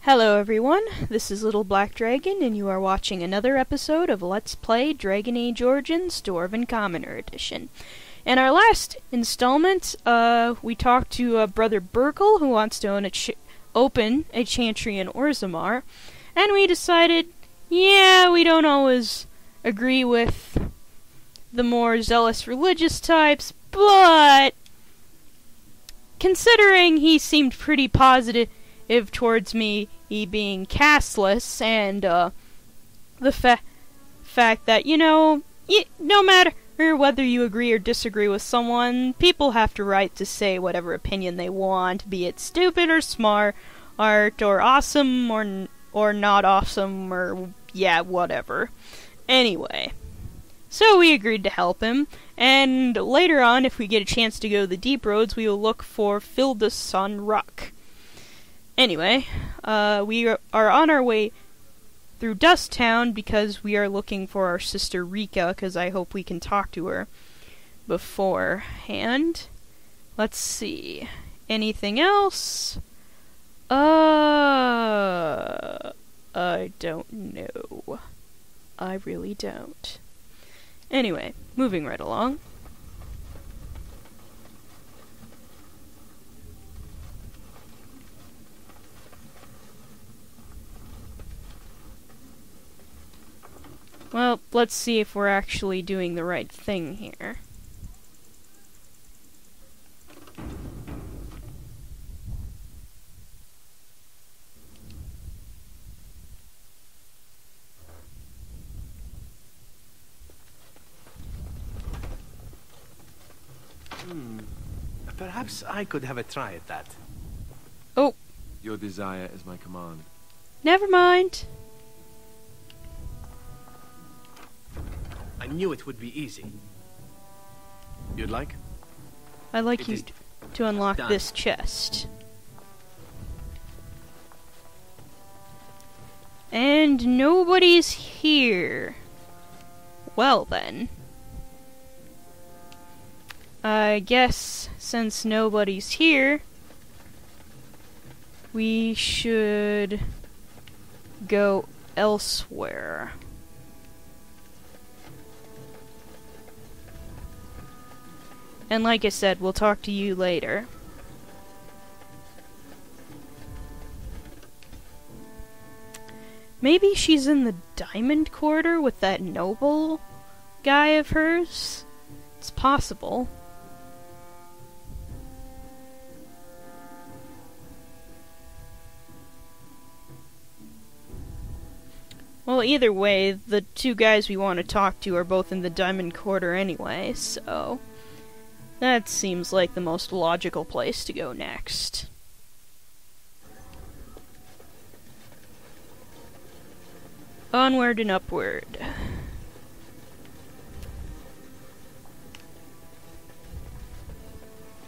Hello everyone, this is Little Black Dragon, and you are watching another episode of Let's Play Dragon Age Origins Dwarven Commoner Edition. In our last installment, we talked to Brother Burkle, who wants to open a chantry in Orzammar, and we decided, yeah, we don't always agree with the more zealous religious types, but considering he seemed pretty positive towards me being casteless, and the fact that, you know, no matter whether you agree or disagree with someone, people have the right to say whatever opinion they want, be it stupid or smart, or awesome or not awesome, or yeah, whatever. Anyway, so we agreed to help him, and later on, if we get a chance to go the deep roads, we will look for Filda's son, Ruck. Anyway, we are on our way through Dust Town because we are looking for our sister Rica, because I hope we can talk to her beforehand. Let's see. Anything else? I don't know. I really don't. Anyway, moving right along. Well, let's see if we're actually doing the right thing here. Perhaps I could have a try at that. Oh. Your desire is my command. Never mind. I knew it would be easy. You'd like? I'd like you to unlock done. this chest. And nobody's here. Well then. I guess since nobody's here, we should go elsewhere. And like I said, we'll talk to you later. Maybe she's in the Diamond Quarter with that noble guy of hers? It's possible. Well, either way, the two guys we want to talk to are both in the Diamond Quarter anyway, so that seems like the most logical place to go next. Onward and upward.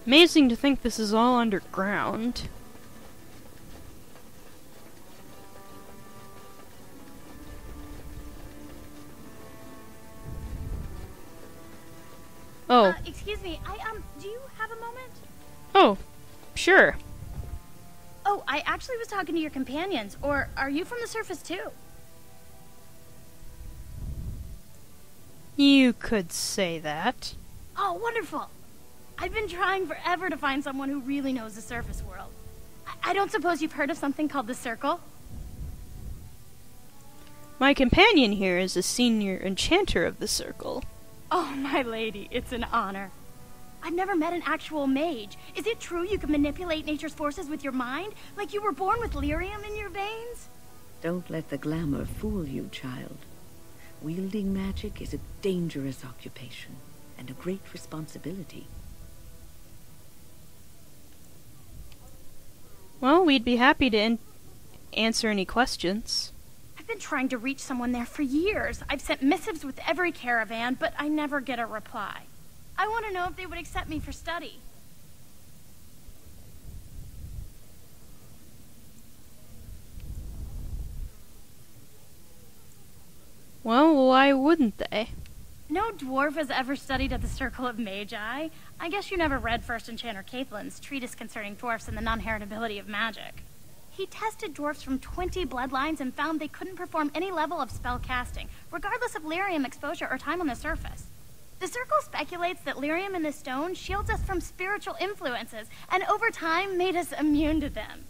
Amazing to think this is all underground. Oh. Excuse me, do you have a moment? Oh, sure. Oh, I actually was talking to your companions, or are you from the surface too? You could say that. Oh, wonderful. I've been trying forever to find someone who really knows the surface world. I don't suppose you've heard of something called the Circle? My companion here is a senior enchanter of the Circle. Oh, my lady, it's an honor. I've never met an actual mage. Is it true you can manipulate nature's forces with your mind? Like you were born with lyrium in your veins? Don't let the glamour fool you, child. Wielding magic is a dangerous occupation, and a great responsibility. Well, we'd be happy to answer any questions. I've been trying to reach someone there for years. I've sent missives with every caravan, but I never get a reply. I want to know if they would accept me for study. Well, why wouldn't they? No dwarf has ever studied at the Circle of Magi. I guess you never read First Enchanter Caitlin's treatise concerning dwarfs and the non-heritability of magic. He tested dwarfs from 20 bloodlines and found they couldn't perform any level of spell casting, regardless of lyrium exposure or time on the surface. The circle speculates that lyrium in the stone shields us from spiritual influences, and over time made us immune to them.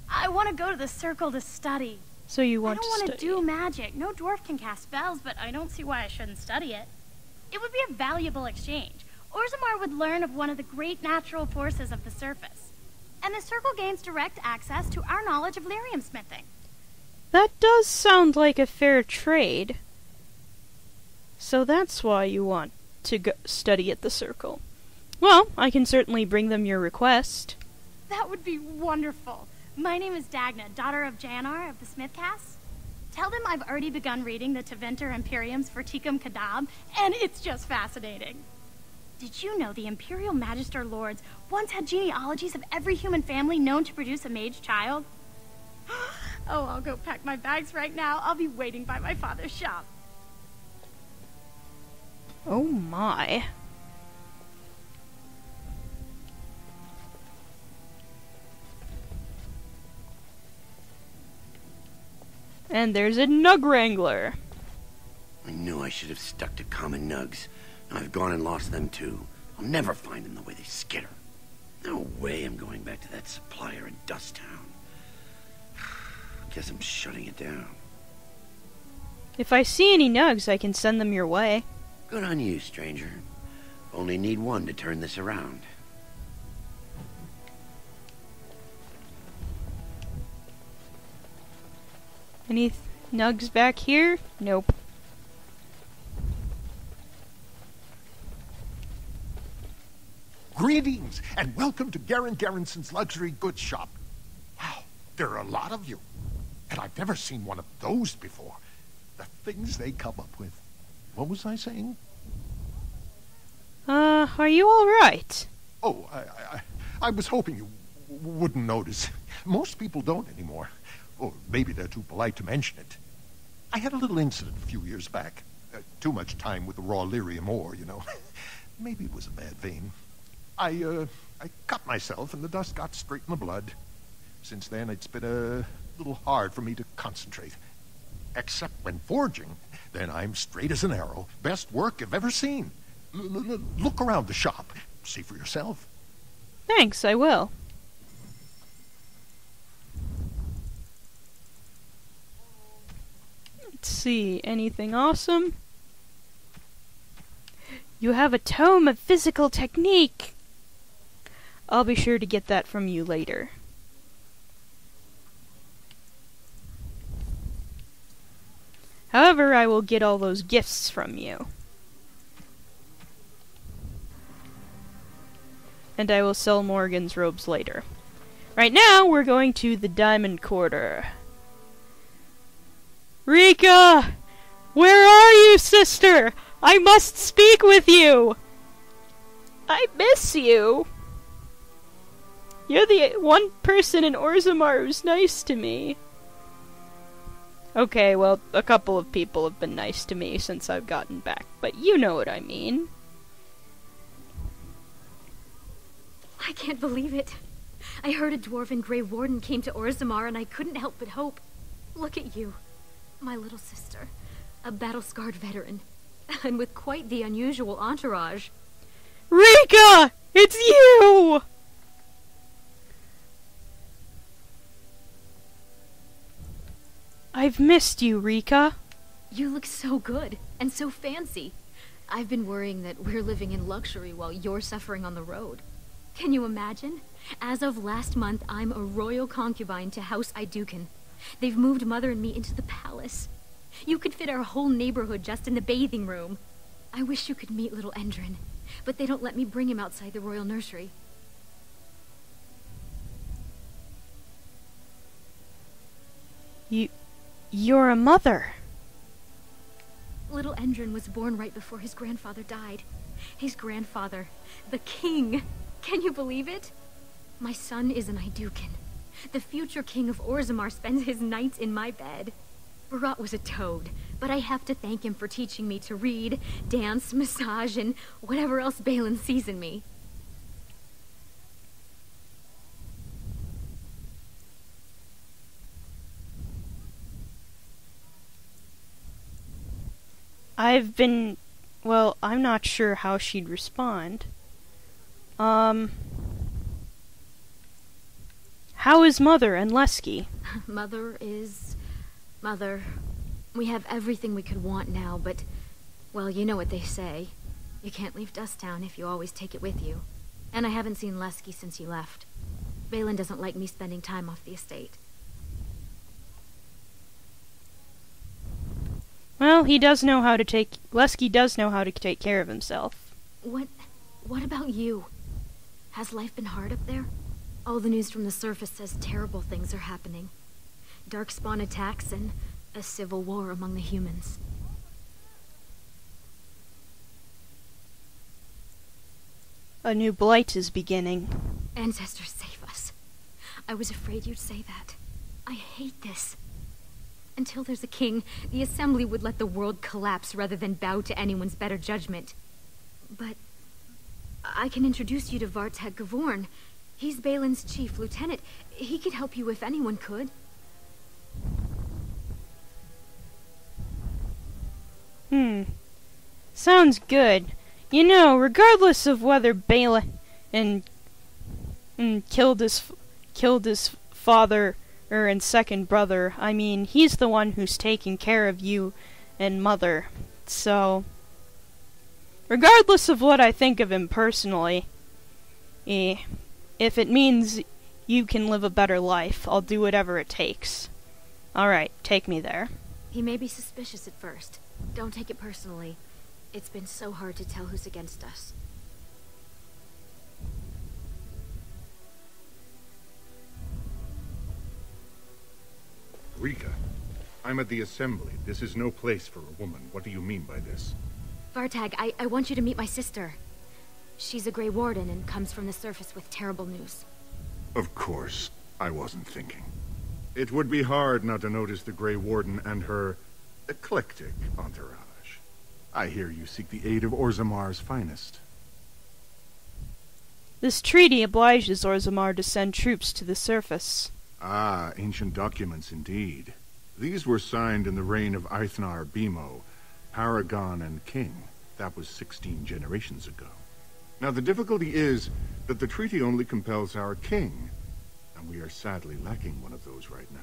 I want to go to the circle to study. So you want I to don't want study. to do magic. No dwarf can cast spells, but I don't see why I shouldn't study it. It would be a valuable exchange. Orzammar would learn of one of the great natural forces of the surface. And the circle gains direct access to our knowledge of lyrium smithing. That does sound like a fair trade. So that's why you want to go study at the circle. Well, I can certainly bring them your request. That would be wonderful. My name is Dagna, daughter of Janar of the Smithcast. Tell them I've already begun reading the Tevinter Imperium's Verticum Kadab, and it's just fascinating. Did you know the Imperial Magister Lords once had genealogies of every human family known to produce a mage child? Oh, I'll go pack my bags right now. I'll be waiting by my father's shop. Oh my. And there's a Nug Wrangler. I knew I should have stuck to common nugs. Now I've gone and lost them too. I'll never find them the way they skitter. No way I'm going back to that supplier in Dust Town. Guess I'm shutting it down. If I see any Nugs, I can send them your way. Good on you, stranger. Only need one to turn this around. Any Nugs back here? Nope. Greetings, and welcome to Garen Garrison's luxury goods shop. Wow, there are a lot of you. And I've never seen one of those before. The things they come up with. What was I saying? Are you alright? Oh, I was hoping you wouldn't notice. Most people don't anymore. Or maybe they're too polite to mention it. I had a little incident a few years back. Too much time with the raw lyrium ore, you know. Maybe it was a bad vein. I cut myself and the dust got straight in the blood. Since then, it's been a little hard for me to concentrate. Except when forging, then I'm straight as an arrow. Best work I've ever seen. Look around the shop. See for yourself. Thanks, I will. Let's see, anything awesome? You have a tome of physical technique! I'll be sure to get that from you later. However, I will get all those gifts from you. And I will sell Morgan's robes later. Right now, we're going to the Diamond Quarter. Rica! Where are you, sister? I must speak with you! I miss you! You're the one person in Orzammar who's nice to me. Okay, well, a couple of people have been nice to me since I've gotten back, but you know what I mean. I can't believe it. I heard a dwarven Grey Warden came to Orzammar and I couldn't help but hope. Look at you, my little sister, a battle-scarred veteran, and with quite the unusual entourage. Rica! It's you! I've missed you, Rica. You look so good, and so fancy. I've been worrying that we're living in luxury while you're suffering on the road. Can you imagine? As of last month, I'm a royal concubine to House Iduken. They've moved Mother and me into the palace. You could fit our whole neighborhood just in the bathing room. I wish you could meet little Endrin, but they don't let me bring him outside the royal nursery. You're a mother. Little Endrin was born right before his grandfather died. His grandfather, the king. Can you believe it? My son is an Iduken. The future king of Orzammar spends his nights in my bed. Barat was a toad, but I have to thank him for teaching me to read, dance, massage, and whatever else Bhelen sees in me. Well, I'm not sure how she'd respond. How is Mother and Lesky? Mother. We have everything we could want now, but, well, you know what they say. You can't leave Dusttown if you always take it with you. And I haven't seen Lesky since he left. Bhelen doesn't like me spending time off the estate. Well, Lesky does know how to take care of himself. What about you? Has life been hard up there? All the news from the surface says terrible things are happening. Darkspawn attacks and a civil war among the humans. A new blight is beginning. Ancestors, save us. I was afraid you'd say that. I hate this. Until there's a king, the Assembly would let the world collapse rather than bow to anyone's better judgment. But I can introduce you to Vartag Gavorn. He's Bhelen's chief lieutenant. He could help you if anyone could. Sounds good. You know, regardless of whether Bhelen killed his father and second brother, I mean, he's the one who's taking care of you and Mother. So, regardless of what I think of him personally, if it means you can live a better life, I'll do whatever it takes. Alright, take me there. He may be suspicious at first. Don't take it personally. It's been so hard to tell who's against us. Rica, I'm at the Assembly. This is no place for a woman. What do you mean by this? Vartag, I want you to meet my sister. She's a Grey Warden and comes from the surface with terrible news. Of course. I wasn't thinking. It would be hard not to notice the Grey Warden and her eclectic entourage. I hear you seek the aid of Orzamar's finest. This treaty obliges Orzammar to send troops to the surface. Ah, ancient documents indeed. These were signed in the reign of Eithnar Bimo, Paragon and King. That was 16 generations ago. Now the difficulty is that the treaty only compels our king, and we are sadly lacking one of those right now.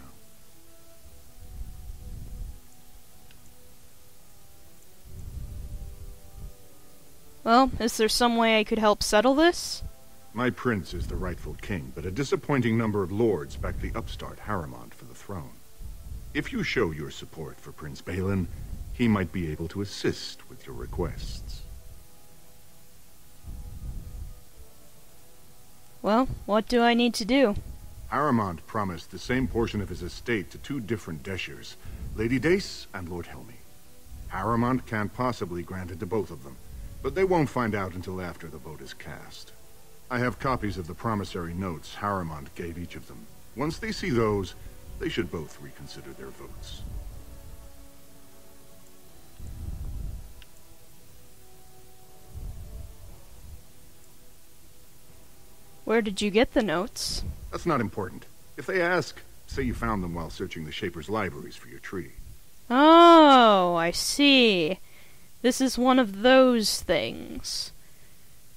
Well, is there some way I could help settle this? My prince is the rightful king, but a disappointing number of lords back the upstart Harrimont for the throne. If you show your support for Prince Bhelen, he might be able to assist with your requests. Well, what do I need to do? Harrimont promised the same portion of his estate to two different Deshers, Lady Dace and Lord Helmy. Harrimont can't possibly grant it to both of them, but they won't find out until after the vote is cast. I have copies of the promissory notes Harrimont gave each of them. Once they see those, they should both reconsider their votes. Where did you get the notes? That's not important. If they ask, say you found them while searching the Shaper's libraries for your treaty. Oh, I see. This is one of those things.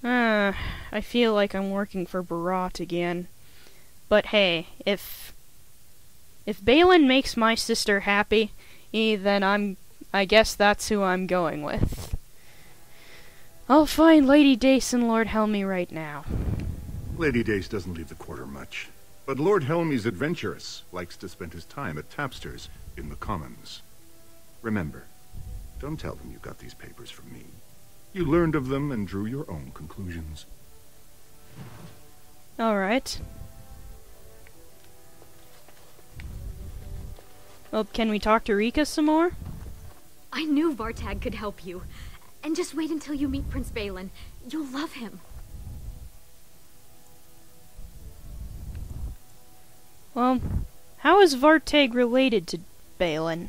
I feel like I'm working for Barat again. But hey, if Bhelen makes my sister happy, then I guess that's who I'm going with. I'll find Lady Dace and Lord Helmy right now. Lady Dace doesn't leave the quarter much, but Lord Helmy's adventurous, likes to spend his time at Tapster's in the Commons. Remember, don't tell them you got these papers from me. You learned of them and drew your own conclusions. Alright. Well, can we talk to Rica some more? I knew Vartag could help you. And just wait until you meet Prince Bhelen. You'll love him. Well, how is Vartag related to Bhelen?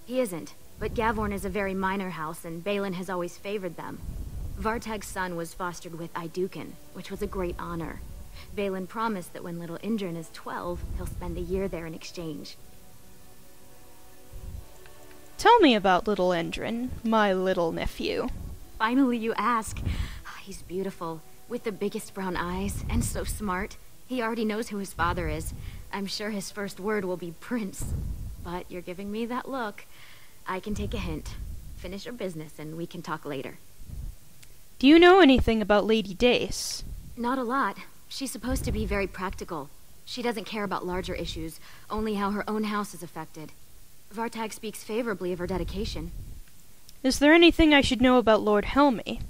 He isn't. But Gavorn is a very minor house, and Bhelen has always favored them. Vartag's son was fostered with Iduken, which was a great honor. Bhelen promised that when little Indrin is 12, he'll spend a year there in exchange. Tell me about little Indrin, my little nephew. Finally you ask. He's beautiful, with the biggest brown eyes, and so smart. He already knows who his father is. I'm sure his first word will be Prince. But you're giving me that look. I can take a hint. Finish your business and we can talk later. Do you know anything about Lady Dace? Not a lot. She's supposed to be very practical. She doesn't care about larger issues, only how her own house is affected. Vartag speaks favorably of her dedication. Is there anything I should know about Lord Helmy?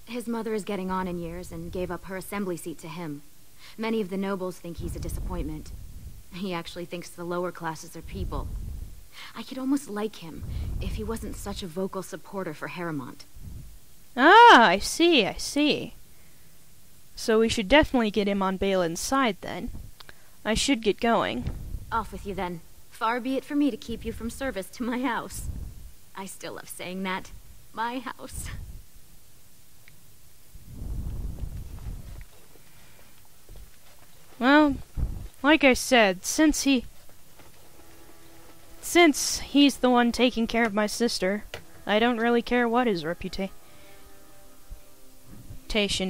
His mother is getting on in years and gave up her assembly seat to him. Many of the nobles think he's a disappointment. He actually thinks the lower classes are people. I could almost like him if he wasn't such a vocal supporter for Harrowmont. Ah, I see. So we should definitely get him on Bhelen's side, then. I should get going. Off with you, then. Far be it for me to keep you from service to my house. I still love saying that. My house. Well, like I said, since he's the one taking care of my sister, I don't really care what his reputation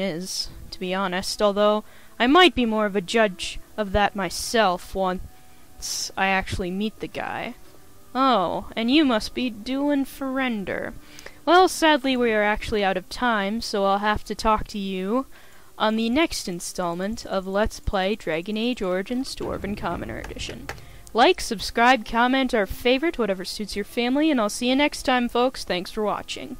is, to be honest, although I might be more of a judge of that myself once I actually meet the guy. Oh, and you must be Duelin Ferender. Well, sadly we are actually out of time, so I'll have to talk to you on the next installment of Let's Play Dragon Age Origins Dwarven Commoner Edition. Like, subscribe, comment, or favorite, whatever suits your family, and I'll see you next time, folks. Thanks for watching.